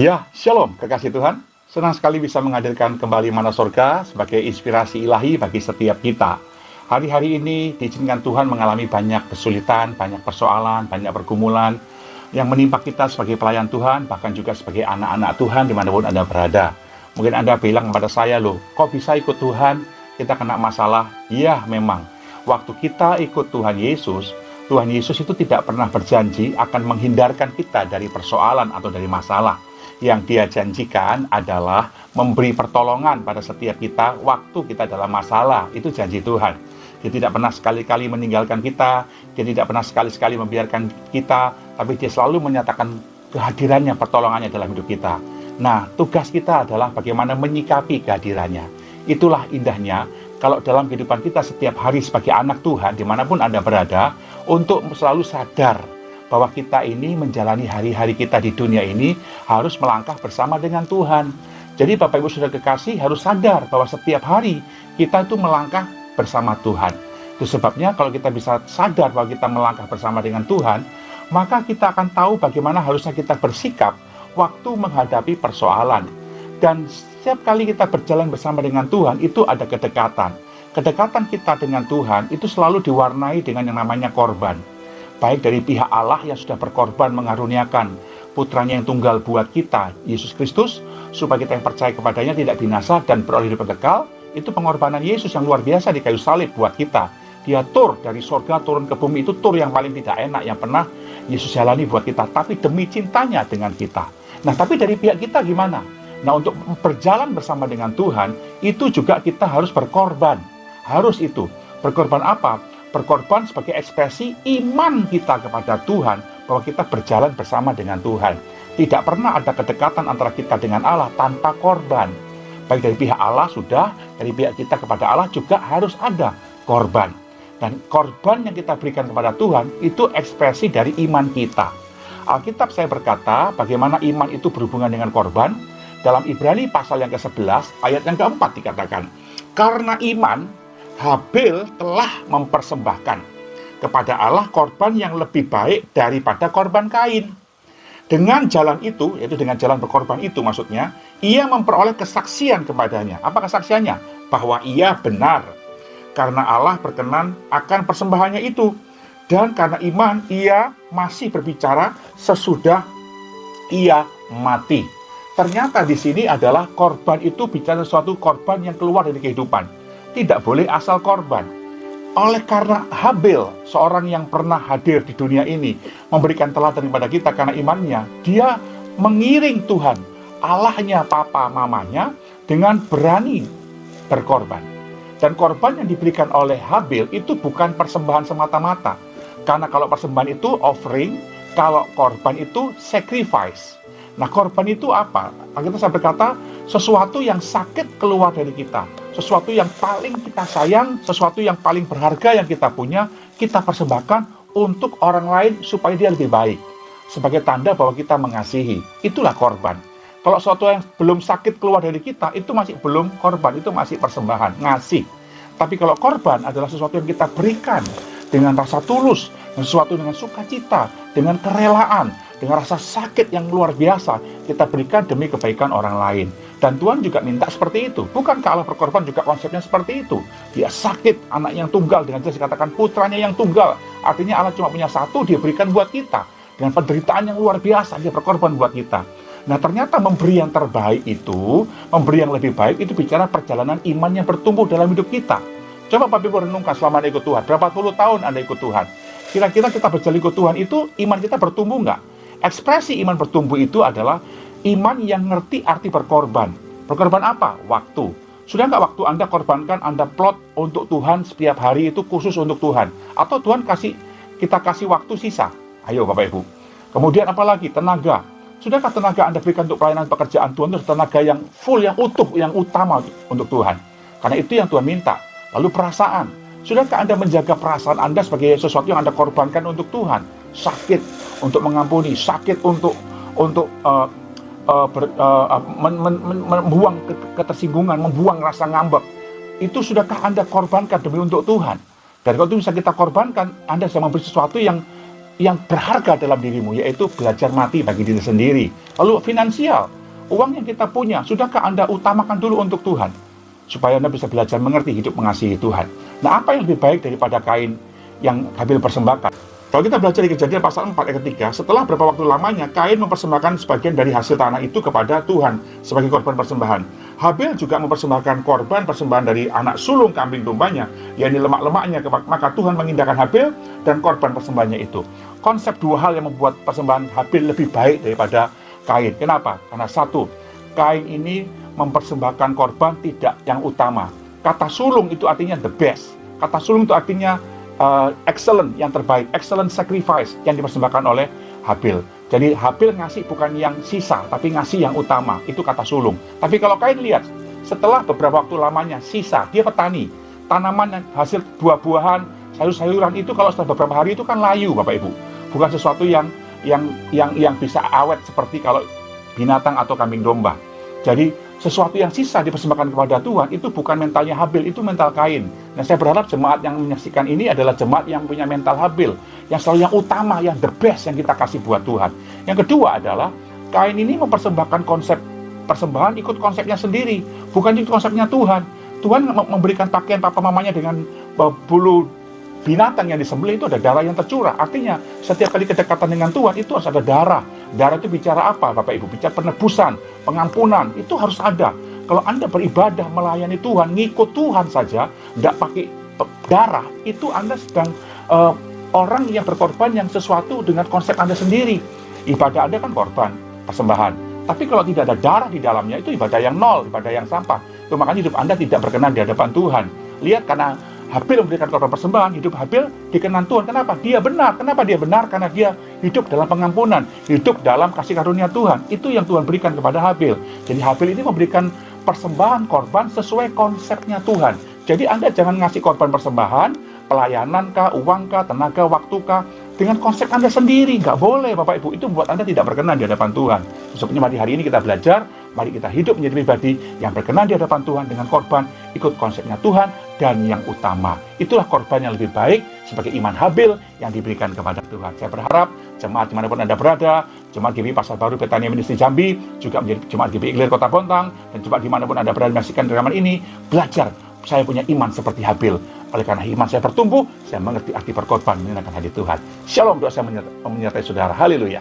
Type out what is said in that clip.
Ya, Shalom, kekasih Tuhan. Senang sekali bisa menghadirkan kembali Mana Sorga sebagai inspirasi ilahi bagi setiap kita. Hari-hari ini diizinkan Tuhan mengalami banyak kesulitan, banyak persoalan, banyak pergumulan yang menimpa kita sebagai pelayan Tuhan, bahkan juga sebagai anak-anak Tuhan dimanapun Anda berada. Mungkin Anda bilang kepada saya, loh, kok bisa ikut Tuhan? Kita kena masalah. Ya, memang. Waktu kita ikut Tuhan Yesus itu tidak pernah berjanji akan menghindarkan kita dari persoalan atau dari masalah. Yang Dia janjikan adalah memberi pertolongan pada setiap kita waktu kita dalam masalah. Itu janji Tuhan. Dia tidak pernah sekali-kali meninggalkan kita, Dia tidak pernah sekali-kali membiarkan kita, tapi Dia selalu menyatakan kehadirannya, pertolongannya dalam hidup kita. Nah, tugas kita adalah bagaimana menyikapi kehadirannya. Itulah indahnya kalau dalam kehidupan kita setiap hari sebagai anak Tuhan, dimanapun Anda berada, untuk selalu sadar bahwa kita ini menjalani hari-hari kita di dunia ini harus melangkah bersama dengan Tuhan. Jadi Bapak Ibu Saudara kekasih harus sadar bahwa setiap hari kita itu melangkah bersama Tuhan. Itu sebabnya kalau kita bisa sadar bahwa kita melangkah bersama dengan Tuhan, maka kita akan tahu bagaimana harusnya kita bersikap waktu menghadapi persoalan. Dan setiap kali kita berjalan bersama dengan Tuhan, itu ada kedekatan. Kedekatan kita dengan Tuhan itu selalu diwarnai dengan yang namanya korban. Baik dari pihak Allah yang sudah berkorban mengaruniakan putranya yang tunggal buat kita, Yesus Kristus, supaya kita yang percaya kepadanya tidak binasa dan beroleh hidup kekal. Itu pengorbanan Yesus yang luar biasa di kayu salib buat kita. Dia tur dari sorga turun ke bumi, itu tur yang paling tidak enak yang pernah Yesus jalani buat kita, tapi demi cintanya dengan kita. Nah, tapi dari pihak kita gimana? Nah, untuk berjalan bersama dengan Tuhan, itu juga kita harus berkorban. Harus itu. Berkorban apa? Berkorban sebagai ekspresi iman kita kepada Tuhan, bahwa kita berjalan bersama dengan Tuhan. Tidak pernah ada kedekatan antara kita dengan Allah tanpa korban. Baik dari pihak Allah sudah, dari pihak kita kepada Allah juga harus ada korban. Dan korban yang kita berikan kepada Tuhan itu ekspresi dari iman kita. Alkitab saya berkata bagaimana iman itu berhubungan dengan korban. Dalam Ibrani pasal yang ke-11 ayat yang ke-4 dikatakan, karena iman Habel telah mempersembahkan kepada Allah korban yang lebih baik daripada korban Kain. Dengan jalan itu, yaitu dengan jalan berkorban itu maksudnya, ia memperoleh kesaksian kepadanya. Apa kesaksiannya? Bahwa ia benar. Karena Allah berkenan akan persembahannya itu. Dan karena iman, ia masih berbicara sesudah ia mati. Ternyata di sini adalah korban itu bicara sesuatu korban yang keluar dari kehidupan. Tidak boleh asal korban. Oleh karena Habel, seorang yang pernah hadir di dunia ini, memberikan teladan kepada kita karena imannya, dia mengiring Tuhan, Allahnya papa mamanya, dengan berani berkorban. Dan korban yang diberikan oleh Habel itu bukan persembahan semata-mata. Karena kalau persembahan itu offering, kalau korban itu sacrifice. Nah, korban itu apa? Kita saya berkata, sesuatu yang sakit keluar dari kita. Sesuatu yang paling kita sayang, sesuatu yang paling berharga yang kita punya, kita persembahkan untuk orang lain supaya dia lebih baik. Sebagai tanda bahwa kita mengasihi. Itulah korban. Kalau sesuatu yang belum sakit keluar dari kita, itu masih belum korban, itu masih persembahan, ngasih. Tapi kalau korban adalah sesuatu yang kita berikan dengan rasa tulus, dan sesuatu dengan sukacita, dengan kerelaan, dengan rasa sakit yang luar biasa, kita berikan demi kebaikan orang lain. Dan Tuhan juga minta seperti itu. Bukankah Allah berkorban juga konsepnya seperti itu? Dia sakit, anak yang tunggal, dengan jelas dikatakan putranya yang tunggal. Artinya Allah cuma punya satu, dia berikan buat kita. Dengan penderitaan yang luar biasa, dia berkorban buat kita. Nah, ternyata memberi yang terbaik itu, memberi yang lebih baik itu bicara perjalanan iman yang bertumbuh dalam hidup kita. Coba Bapak Ibu renungkan selama Anda ikut Tuhan. Berapa puluh tahun Anda ikut Tuhan? Kira-kira kita berjalan ikut Tuhan itu, iman kita bertumbuh nggak? Ekspresi iman bertumbuh itu adalah iman yang ngerti arti berkorban. Berkorban apa? Waktu. Sudah nggak waktu Anda korbankan, Anda plot untuk Tuhan setiap hari itu khusus untuk Tuhan? Atau Tuhan kita kasih waktu sisa? Ayo Bapak Ibu. Kemudian apa lagi? Tenaga. Sudahkah tenaga Anda berikan untuk pelayanan pekerjaan Tuhan itu tenaga yang full, yang utuh, yang utama untuk Tuhan? Karena itu yang Tuhan minta. Lalu perasaan. Sudahkah Anda menjaga perasaan Anda sebagai sesuatu yang Anda korbankan untuk Tuhan? Sakit untuk mengampuni, sakit untuk membuang ketersinggungan, membuang rasa ngambek. Itu sudahkah Anda korbankan demi untuk Tuhan? Dan kalau itu bisa kita korbankan, Anda bisa memberi sesuatu yang yang berharga dalam dirimu, yaitu belajar mati bagi diri sendiri. Lalu finansial, uang yang kita punya, sudahkah Anda utamakan dulu untuk Tuhan? Supaya Anda bisa belajar mengerti hidup mengasihi Tuhan. Nah, apa yang lebih baik daripada Kain yang Habil persembahkan? Kalau kita belajar di Kejadian pasal 4 ayat 3, setelah beberapa waktu lamanya, Kain mempersembahkan sebagian dari hasil tanah itu kepada Tuhan sebagai korban persembahan. Habil juga mempersembahkan korban persembahan dari anak sulung kambing dombanya, yakni lemak-lemaknya, maka Tuhan mengindahkan Habil dan korban persembahannya itu. Konsep dua hal yang membuat persembahan Habil lebih baik daripada Kain. Kenapa? Karena satu, Kain ini mempersembahkan korban tidak yang utama. Kata sulung itu artinya the best. Kata sulung itu artinya excellent, yang terbaik, excellent sacrifice yang dipersembahkan oleh Habil. Jadi Habil ngasih bukan yang sisa, tapi ngasih yang utama. Itu kata sulung. Tapi kalau Kain lihat, setelah beberapa waktu lamanya sisa, dia petani, tanaman hasil buah-buahan, sayur-sayuran itu kalau setelah beberapa hari itu kan layu, Bapak Ibu. Bukan sesuatu yang bisa awet seperti kalau binatang atau kambing domba. Jadi sesuatu yang sisa dipersembahkan kepada Tuhan itu bukan mentalnya Habil, itu mental Kain. Nah, saya berharap jemaat yang menyaksikan ini adalah jemaat yang punya mental Habil, yang selalu yang utama, yang the best yang kita kasih buat Tuhan. Yang kedua adalah Kain ini mempersembahkan konsep persembahan ikut konsepnya sendiri, bukan ikut konsepnya Tuhan. Tuhan memberikan pakaian papa mamanya dengan bulu binatang yang disembelih, itu ada darah yang tercurah. Artinya setiap kali kedekatan dengan Tuhan itu harus ada darah. Darah itu bicara apa, Bapak Ibu? Bicara penebusan, pengampunan, itu harus ada. Kalau Anda beribadah melayani Tuhan, ngikut Tuhan saja, tidak pakai darah, itu Anda sedang orang yang berkorban yang sesuatu dengan konsep Anda sendiri. Ibadah Anda kan korban, persembahan. Tapi kalau tidak ada darah di dalamnya, itu ibadah yang nol, ibadah yang sampah. Itu makanya hidup Anda tidak berkenan di hadapan Tuhan. Lihat, karena Habil memberikan korban persembahan, hidup Habil dikenan Tuhan. Kenapa? Dia benar. Kenapa dia benar? Karena dia hidup dalam pengampunan, hidup dalam kasih karunia Tuhan. Itu yang Tuhan berikan kepada Habil. Jadi Habil ini memberikan persembahan korban sesuai konsepnya Tuhan. Jadi Anda jangan ngasih korban persembahan, pelayanan kah, uang kah, tenaga, waktu kah, dengan konsep Anda sendiri. Nggak boleh, Bapak Ibu. Itu membuat Anda tidak berkenan di hadapan Tuhan. Sebetulnya hari ini kita belajar, mari kita hidup menjadi pribadi yang berkenan di hadapan Tuhan dengan korban, ikut konsepnya Tuhan, dan yang utama. Itulah korban yang lebih baik sebagai iman Habil yang diberikan kepada Tuhan. Saya berharap jemaat dimanapun Anda berada, jemaat GBI Pasar Baru Betania Ministry Jambi, juga menjadi jemaat GBI Ilir Kota Bontang, dan jemaat dimanapun Anda berada menyaksikan rekaman ini, belajar, saya punya iman seperti Habil. Oleh karena iman saya bertumbuh, saya mengerti arti berkorban menyenangkan hati Tuhan. Shalom, doa saya menyertai saudara. Haleluya.